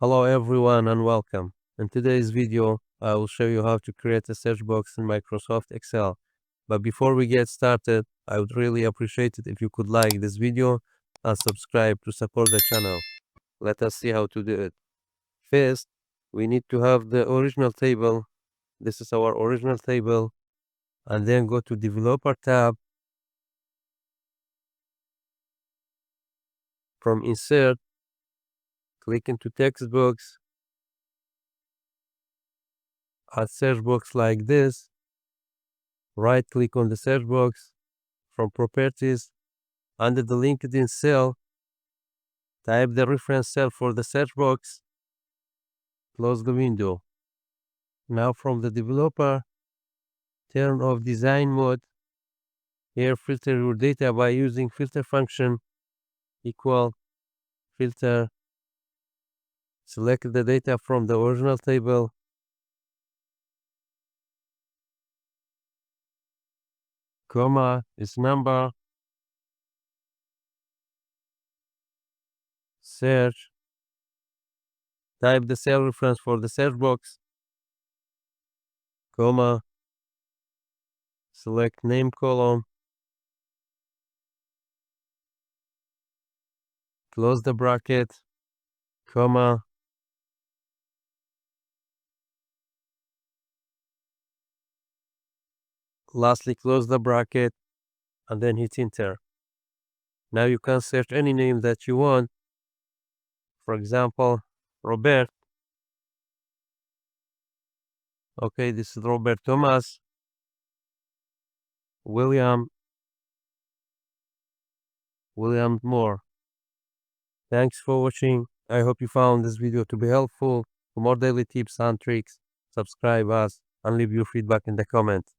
Hello everyone and welcome. In today's video, I will show you how to create a search box in Microsoft Excel. But before we get started, I would really appreciate it if you could like this video and subscribe to support the channel. Let us see how to do it. First, we need to have the original table. This is our original table. And then go to Developer tab. From Insert, click into Text box. Add search box like this. Right click on the search box. From Properties, under the LinkedIn cell, type the reference cell for the search box. Close the window. Now from the developer, turn off design mode. Here filter your data by using filter function equal filter. Select the data from the original table. Comma is number. Search. Type the cell reference for the search box. Comma. Select name column. Close the bracket. Comma. Lastly, close the bracket and then hit enter. Now you can search any name that you want. For example, Robert. Okay, this is Robert Thomas. William Moore. Thanks for watching. I hope you found this video to be helpful. For more daily tips and tricks, subscribe us and leave your feedback in the comments.